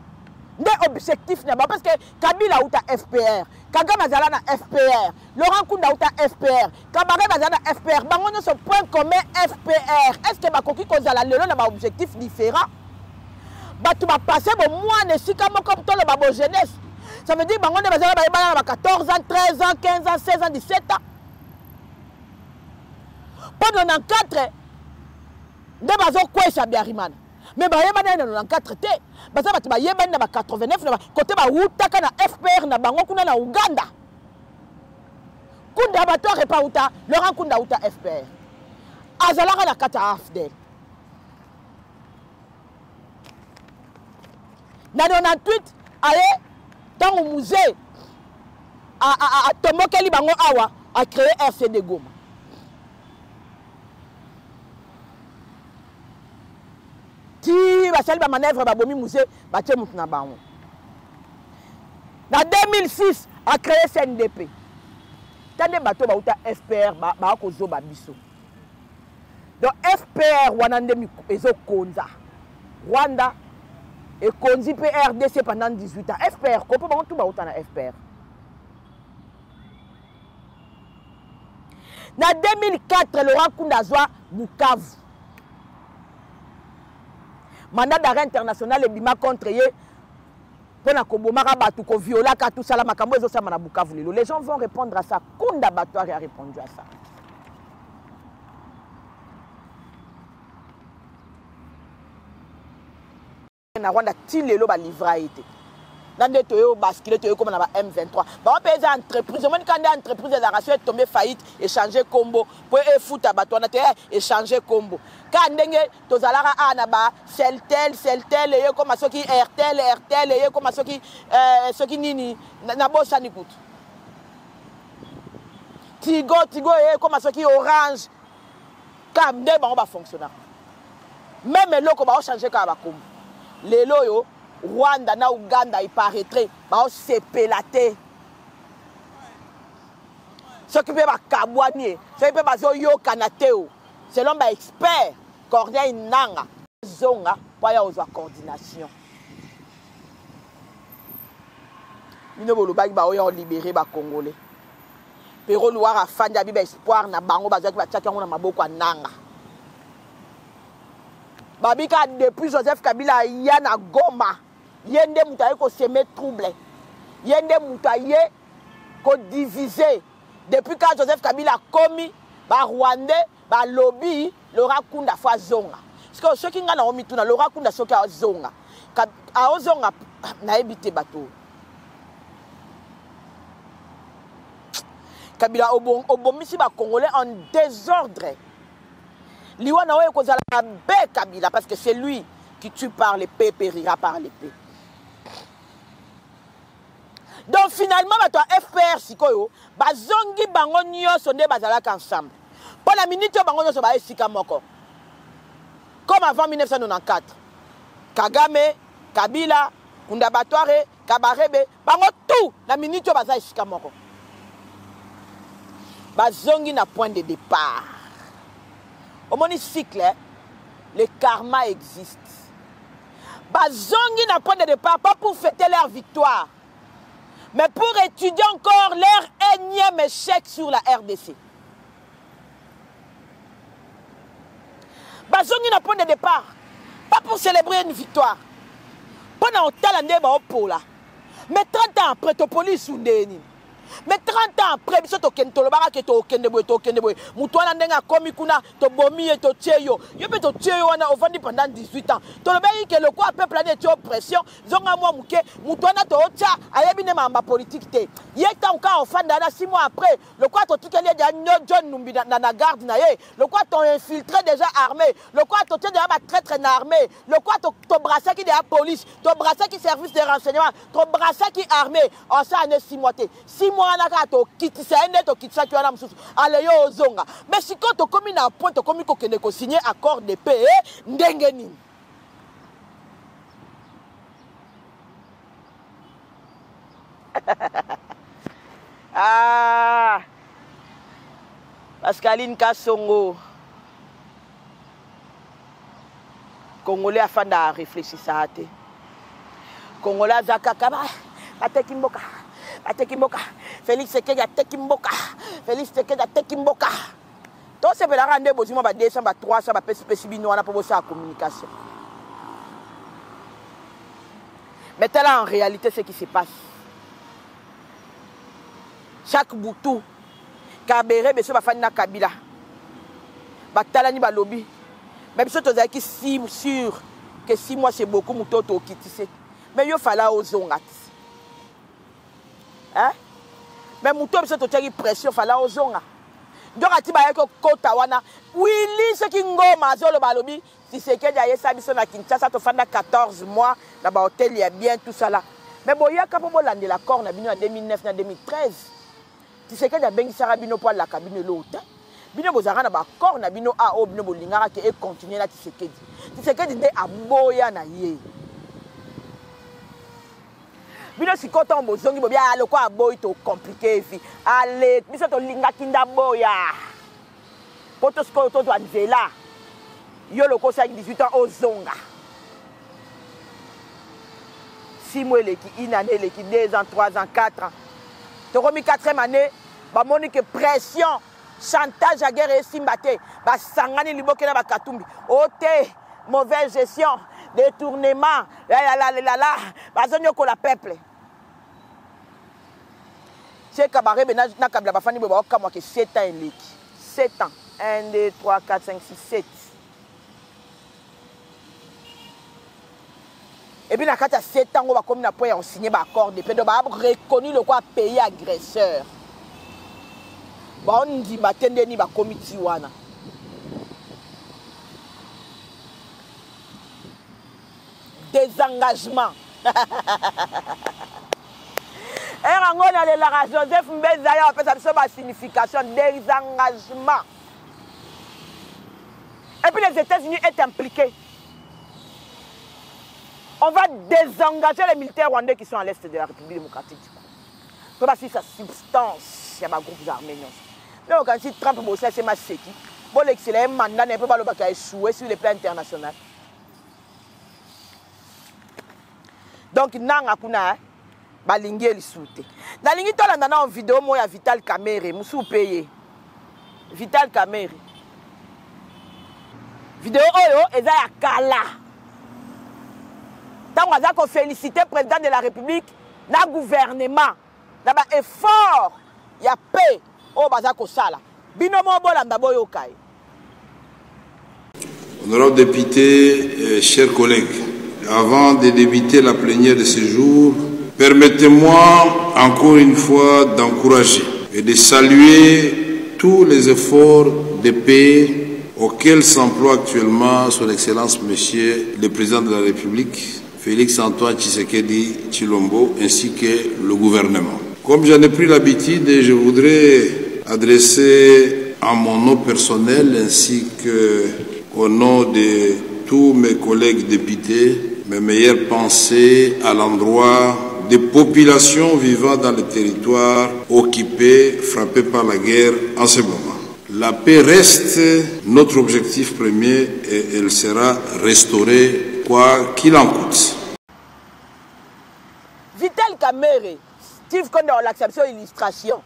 Des objectifs parce que Kabila outa FPR, Kagame Azala na FPR, Laurent Kunda outa FPR, Kabare Bazala na FPR, bango no ce point commun FPR. Est-ce que bakoki kozala lelo na ba objectif différent? Batu ba passer bo moi ne sika moko to le babo jeunesse. Ça veut dire bango ne bazala ba 14 ans, 13 ans, 15 ans, 16 ans, 17 ans. Pendant 94 de bazo kwesha biarimana. Mais bah yeba na 94 te basa batu ba yeba na ba 89 na côté ba utaka na FPR na bango kuna na Uganda Kunda bato repa uta Laurent Kunda uta FPR azalaka na kata AFDEL na 98 aye dans le musée a tomokeli bango awa a créé RCD Goma. Si basali ba manœuvre ba bomi musée ba tie mutu na bango. Na 2006 a créé CNDP. Tande bato ba uta FPR ba ko zo ba biso. Donc FPR wana ndemi ezo konza. Rwanda et konzi PRDC pendant 18 ans. FPR ko po ba tout ba uta na FPR. Na 2004 Laurent Kunda zwa Bukavu. Mandat d'arrêt international et bima contre ye pour na kobomaka batu ko viola ka tout ça la makambo ezo sama na Bukavu lelo. Les gens vont répondre à ça. Kunda Batoire a répondu à ça. Na Rwanda ti lelo ba livra été. Dans des toyo basculer toyo comme na ba M23. Ba on paye entreprise, on quand des entreprises de la ration est tombé faillite et changer combo pour foutre Batoire na te échanger combo. Quand ndenge tozalara ana ba Celtel et comme ceux qui Airtel et comme ceux qui nini na bossa ni kutu. Tigo et comme ceux qui Orange. Quand ndé ba on va fonctionner. Même loko ba changer ka ba combo. Lelo yo Rwanda na Uganda il paraîtrait ba se pelaté. Ce qui peut ba kabwani, ce qui peut ba zo yo kanateo. Selon ba expert Corneille Nanga zonga pour ya ozo coordination. Mino boloba ba oyo libérer ba congolais. Pero Loire a fandi abi ba espoir na bango bazaki ba tchaki na maboko ya Nanga. Babika depuis Joseph Kabila yana Goma. Yende mutaye ko semer trouble. Yende mutaye ko diviser. Depuis quand Joseph Kabila a commis ba Rwandais, ba lobby, Laurent Kunda fa zonga. Parce que ceux qui ngana omituna Laurent Kunda soki a zonga. A zonga na ebité bateau. Kabila obomisi ba Congolais en désordre. Liwa na oye kozala be Kabila parce que c'est lui qui tue par l'épée périra par l'épée. Donc finalement, bah, toi, FPR, sikoyo, bah, zongi bango nyonso nde bazalaka ensemble. Pour la minute, bango nyonso ba esika moko. Comme avant 1994. Kagame, Kabila, Kundabatware, Kabarebe, bango tout, la minute, baza esika moko. Bah, zongi na point de départ. Au moni cycle, le karma existe. Bah, zongi na point de départ, pas pour fêter leur victoire, mais pour étudier encore leur énième échec sur la RDC. Bazongi na point de départ, pas pour célébrer une victoire. Pendant que tu as pour là. Mais 30 ans après, tu police ou ndeni. Mais 30 ans après, tu as pendant 18 ans. Tu as que le quoi peuple a été oppression. Politique. Il y a encore 6 mois après. Le quoi tu as garde. Le quoi tu as infiltré déjà armé. Le quoi tu as déjà traître armé. Le quoi tu as brassé qui est la police. Tu as brassé qui service de renseignement. Tu as brassé qui est armé. En ça, 6 mois. 6 mois. Allez yo zonga. Mais si quand tu commis un point, tu commis qu'on signé accord de paix, ndengeni. Ah, Pascaline Kassongo, Congolais afin de réfléchir ça a été. Congolais Zakakaba, Atekimboka. Atekimboka, Félix Sekedi Atekimboka, Félix Sekedi Atekimboka. Tout ce que la rende bozima ba 200 ba 300 ba pesibino wana pour ça communication. Mais tel en réalité ce qui se passe. Chaque boutou Kabere beso ba fana Kabila. Ba talani ba lobby. Même si tu as qui sûr que 6 mois c'est beaucoup mutoto kitise. Mais yo fala ozonga. Hein? Mais mouton peut se tenir pression fala ozonga. Donc atiba yako kota wana Willy ce qui ngoma zolo balobi si c'est que d'ailleurs ça biso na Kinshasa to fanda 14 mois na ba hôtel il y a bien tout ça là. Mais boya ka pobo lande la corne bino en 2009 na 2013. Si c'est que da bengi sara bino pour la cabine l'autre. Bino bozara na ba corne bino a o bino bolingara ke e continuer là si c'est que ndé aboya na ye. Bino si koton bozongi bobia le quoi boy to compliqué vie allez biso to linga kinda boya poto sko to anzela yo le ko 18 ans ozonga 6 mois les qui une année les qui 2 ans 3 ans 4 ans to remis 4e année ba monique pression chantage à guerre et simbate ba sangani liboke na ba katumbi ote mauvaise gestion détournement la bazonyo ko la peuple c'est cabaret mais na kabla ba fani ba ka moi que 7 ans eleki 7 ans 1 2 3 4 5 6 7 et puis na kata 7 ans on va comme na point on signé ba accord de paix donc ba reconnu le quoi pays agresseur ba on dit matende ni ba comité wana. Désengagement. Et on a la Joseph Mbezaya a fait sa signification désengagement. Et puis les États-Unis sont impliqués. On va désengager les militaires rwandais qui sont à l'est de la République démocratique du Congo. Pour passer sa substance, il y a des groupes armés. Mais quand si Trump c'est ma sécu. Bon, l'excellent mandat n'est pas le échoué sur le plan international. Donc, nanga kuna balingi elisute. Na lingi to landa na vidéo moya Vital Kamerhe, musu payé. Vital Kamerhe. Vidéo oyo eza ya kala. Tant on a ko féliciter président de la République, na gouvernement, na ba effort ya paix o baza ko sala. Bino mo bolanda boyo kai. Honorable député, chers collègues, avant de débuter la plénière de ce jour, permettez-moi encore une fois d'encourager et de saluer tous les efforts de paix auquel s'emploie actuellement son Excellence Monsieur le Président de la République, Félix-Antoine Tshisekedi Tshilombo, ainsi que le gouvernement. Comme j'en ai pris l'habitude, je voudrais adresser en mon nom personnel ainsi qu'au nom de tous mes collègues députés mes meilleures pensées à l'endroit des populations vivant dans les territoires occupés, frappés par la guerre en ce moment. La paix reste notre objectif premier et elle sera restaurée quoi qu'il en coûte. Vital Kamerhe, Steve Konde a l'acception illustration.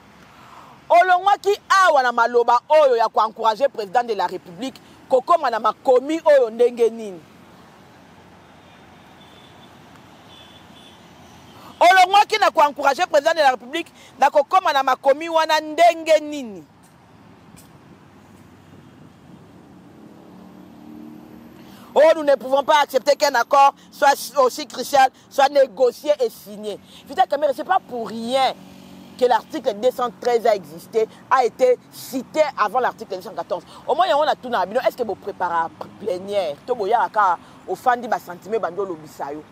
Olongwa ki awa na maloba oyo ya ko encourager président de la République kokoma na makomi oyo ndenge nini. Olongwa ki na ko encourager président de la République na kokoma na makomi wana ndenge nini. Oh, nous ne pouvons pas accepter qu'un accord soit aussi crucial, soit négocié et signé. Vital Kamerhe, ce n'est pas pour rien que l'article 213 a existé, a été cité avant l'article 214. Au moins, on a tout dans la est-ce que vous préparez la plénière? Tout le monde au fan de sentiment bando lobisayo.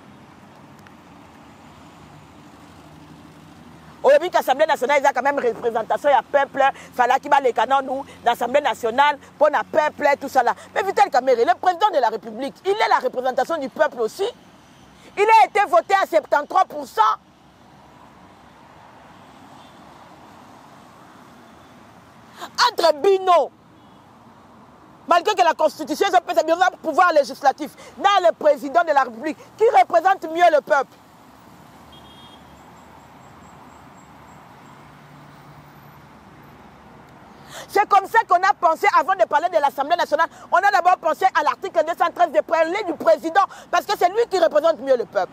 Aujourd'hui, l'Assemblée nationale a quand même représentation du peuple. Il fallait qu'il y ait les canons, nous, l'Assemblée nationale, pour le peuple, tout ça là. Mais Vital Kamerhe, le président de la République, il est la représentation du peuple aussi. Il a été voté à 73%. Entre Bino, malgré que la Constitution est un pouvoir législatif, dans le président de la République, qui représente mieux le peuple. C'est comme ça qu'on a pensé, avant de parler de l'Assemblée nationale, on a d'abord pensé à l'article 213 de parler du président, parce que c'est lui qui représente mieux le peuple.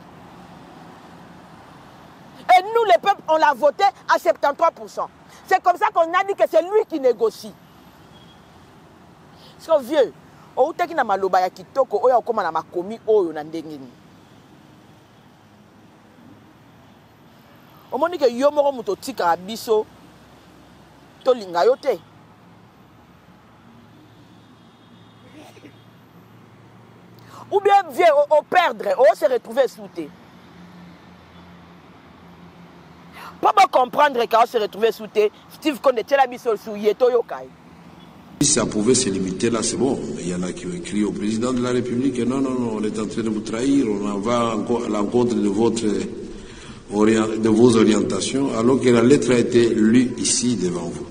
Et nous, le peuple, on l'a voté à 73%. C'est comme ça qu'on a dit que c'est lui qui négocie. C'est vieux. Au teki na maloba ya kitoko oya okoma na makomi oyo na ndengeni. Omoni ke yo moko muto tika biso to linga yo te. Ou bien vieux au perdre, au se retrouver sous-té. Pas comprendre qu'on se retrouve sous thé, Steve Konde tela biso sous yeto yokai. Si ça pouvait se limiter là, c'est bon. Mais il y en a qui ont écrit au président de la République non, non, non, on est en train de vous trahir, on en va à l'encontre de vos orientations, alors que la lettre a été lue ici devant vous.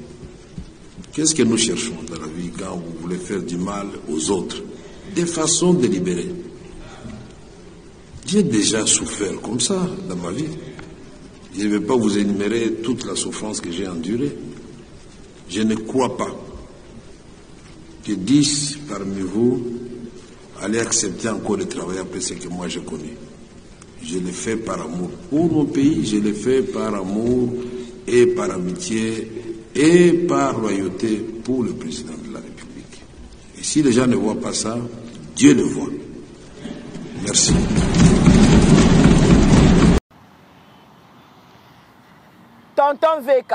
Qu'est-ce que nous cherchons dans la vie quand vous voulez faire du mal aux autres? De façon délibérée. J'ai déjà souffert comme ça dans ma vie. Je ne vais pas vous énumérer toute la souffrance que j'ai endurée. Je ne crois pas que 10 parmi vous allaient accepter encore de travailler après ce que moi je connais. Je l'ai fait par amour pour mon pays, je l'ai fait par amour et par amitié et par loyauté pour le président de la République. Et si les gens ne voient pas ça, Dieu le voit. Merci. Tonton VK,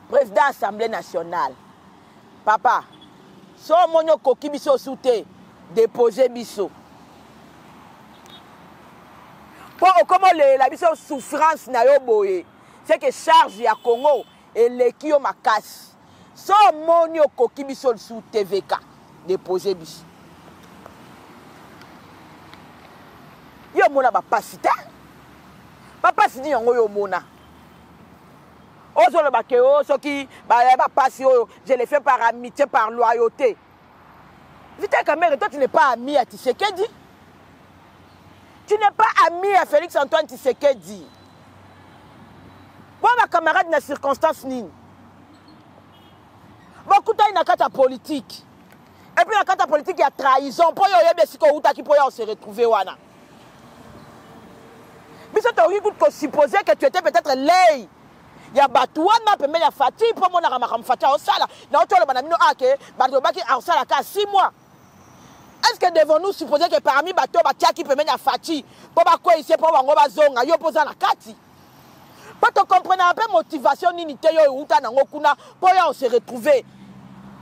président de l'Assemblée nationale. Papa, so monyo koki biso soute, déposer biso. Pour comment la biso souffrance na yo boye, c'est que charge ya Congo et l'équipe makasi. So monyo koki biso soute VK, déposer biso. Yo mona ba pasita. Papa si di yango yo mona. Je l'ai fait par amitié, par loyauté. Vital Kamerhe, toi tu n'es pas ami à Tshisekedi. Tu n'es pas ami à Félix-Antoine Tshisekedi. Moi, ma camarade n'a circonstance ni. Beaucoup de gens ont politique. Et puis, dans la politique, il y a trahison. Pour on se retrouver. Mais ça t'a supposé que tu étais peut-être l'œil. Il y a Batouana, il y a Fatih, pour moi, il y a Fatih au Sala. Il y a 6 mois. Est-ce que devons-nous supposer que parmi les bateaux, qui peut mener à Fatih, pour quoi ici, pour voir Zonga, il y a posé la Kati. Pour te comprendre un peu motivation, pour on se retrouver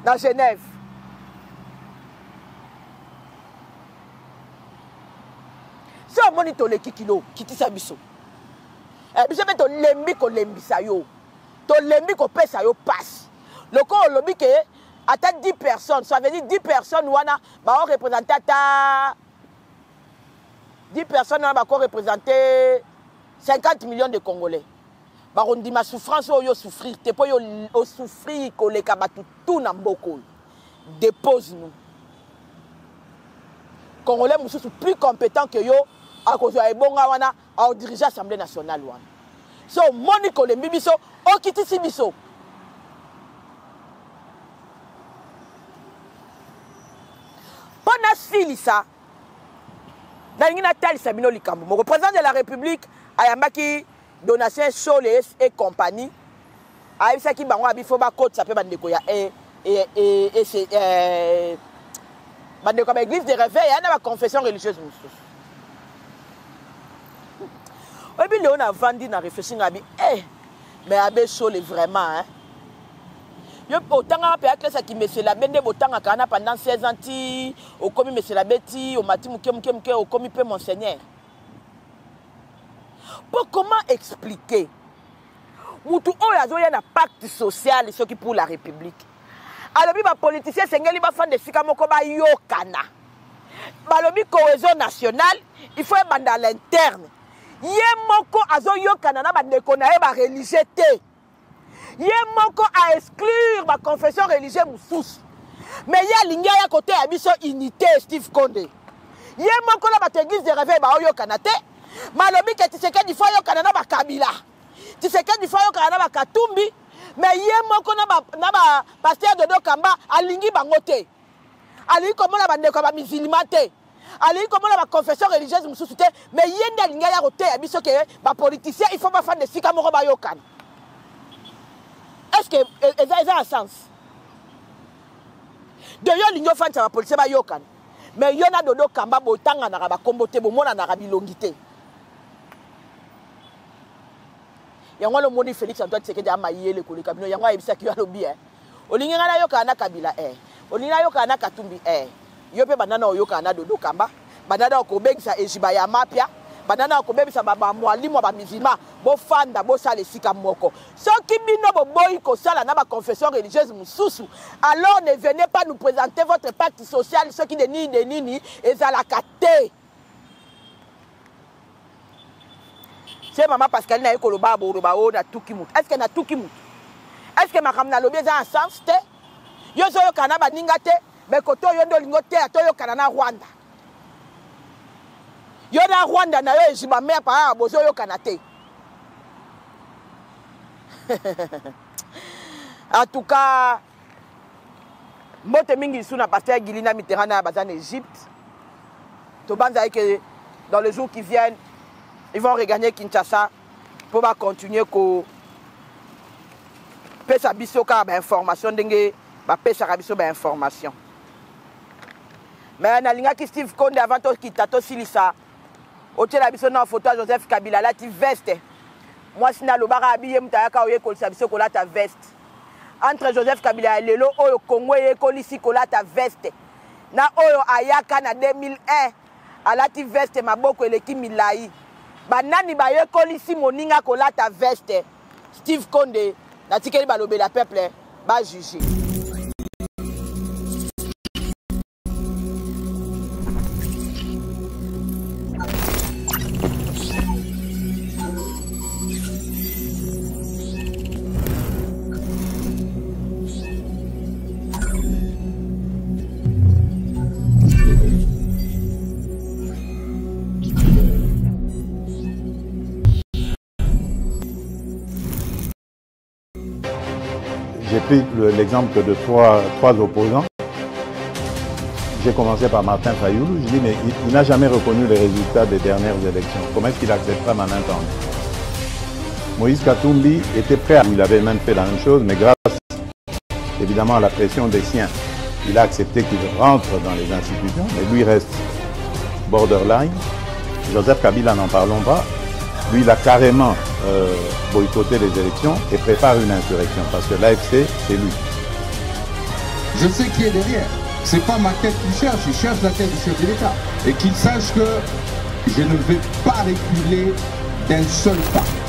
dans Genève. moni to leki kilo kitisa biso. Biso me to lembi ko lembisa yo. To lembi ko pesa yo passe. Loko olobi ke ata 10 personnes, ça veut dire 10 personnes wana ba représenter ta 10 personnes wana ba ko représenter 50 millions de Congolais. Ba on dit ma souffrance yo souffrir, te po yo souffrir ko le kabatu tout na mboko. Dépose nous. Congolais sont plus compétents que yo à cause de bonga wana à diriger l'Assemblée nationale wana. So Monico le bibiso o kitisi biso. Pona silisa. Dalingina talisa bino likambo. Mon représentant de la République ayambaki donation Soles et compagnie. Ayebisa ki bango abifo ba code ça peut bandeko ya bande comme église de réveil, il y a une confession religieuse. Et puis, on a vendu dans la réflexion, mais abbé Sol est vraiment. Hein. Il y a autant de gens qui me se la bende pendant 16 ans, au commis me se la bêti, au matin, au commis peu mon Seigneur. Pour comment expliquer? Moutou, il y a un pacte social, ce qui pour la République. Alors, les politiciens, c'est qu'ils font des sikamoko ba yokana. Balobi cohésion nationale, il faut être dans l'interne. Yemoko azo yokana na bandeko na ba religieux te. Yemoko a exclure ma confession religieuse moussous. Mais ya linga ya côté ya biso unité Steve Condé. Yemoko na ba église de réveil ba yokana te. Malobi ke Tshisekedi faut yokana na ba Kabila. Tshisekedi faut yokana na ba Katumbi. Mais yé moko na ba pasteur de Dokamba alingi bangote. Ali comme la bande comme musulman te. Ali comme la confession religieuse mususu te. Mais yé nda linga ya rote ya biso ke ba politicien il faut pas faire de sika moko ba yokan. Est-ce que ça a un sens? De yo lingo fan ba politicien ba yokan. Mais yo na dodo kamba botanga na ba kombote bo mona na bilongité. Yango le moni Félix Antoine Tshisekedi amaye le koleka bino yango ayebisa ki alobi olingi ngana yoka na Kabila olingi yoka na Katumbi yo pe banana oyoka na Dodo Kamba banana okobengisa ejiba ya mapia banana okobebisa baba mwalimu ba musulman bo fanda bo sala esika moko soki bino bo boyi ko sala na ba confession religieuse mususu alors ne venez pas nous présenter votre pacte social ce qui de nini ezalaka te. C'est maman Pascaline a eu koloba boroba na tukimut. Est-ce que na tukimut? Est-ce que ma kamna lobi za un sens te? Yo zo yo kana ba ninga te, mais koto yo ndo lingo te ato yo kana na Rwanda. Yo na Rwanda na yo ejiba me pa bozo yo kana te. En tout cas, mbote mingi sou na pasteur Guilina Mitterrand na bazan Égypte. To banza que dans les jours qui viennent ils vont regagner Kinshasa pour continuer ko pesa biso ka ba information ndenge ba pesa ka biso ba information. Mais na linga ki Steve Condé avant to kitato silisa otela biso na photo Joseph Kabila lati veste. Moi sina lobaka abiye mutayaka oye kolisa biso kolata veste. Entre Joseph Kabila et lelo oyo Congo ye kolisi kolata veste. Na oyo ayaka na 2001 alati veste maboko eleki milai. Banani ba ye kolisi moninga kolata veste. Steve Condé na tikeli balobe la peuple ba juger. J'ai pris l'exemple de trois opposants. J'ai commencé par Martin Fayoulou. Je dis, mais il n'a jamais reconnu les résultats des dernières élections. Comment est-ce qu'il acceptera ma main tendue? Moïse Katumbi était prêt à... Il avait même fait la même chose, mais grâce évidemment à la pression des siens, il a accepté qu'il rentre dans les institutions, mais lui reste borderline. Joseph Kabila, n'en parlons pas. Lui, il a carrément boycotté les élections et prépare une insurrection parce que l'AFC, c'est lui. Je sais qui est derrière. C'est pas ma tête qu'il cherche, il cherche la tête du chef de l'État. Et qu'il sache que je ne vais pas reculer d'un seul pas.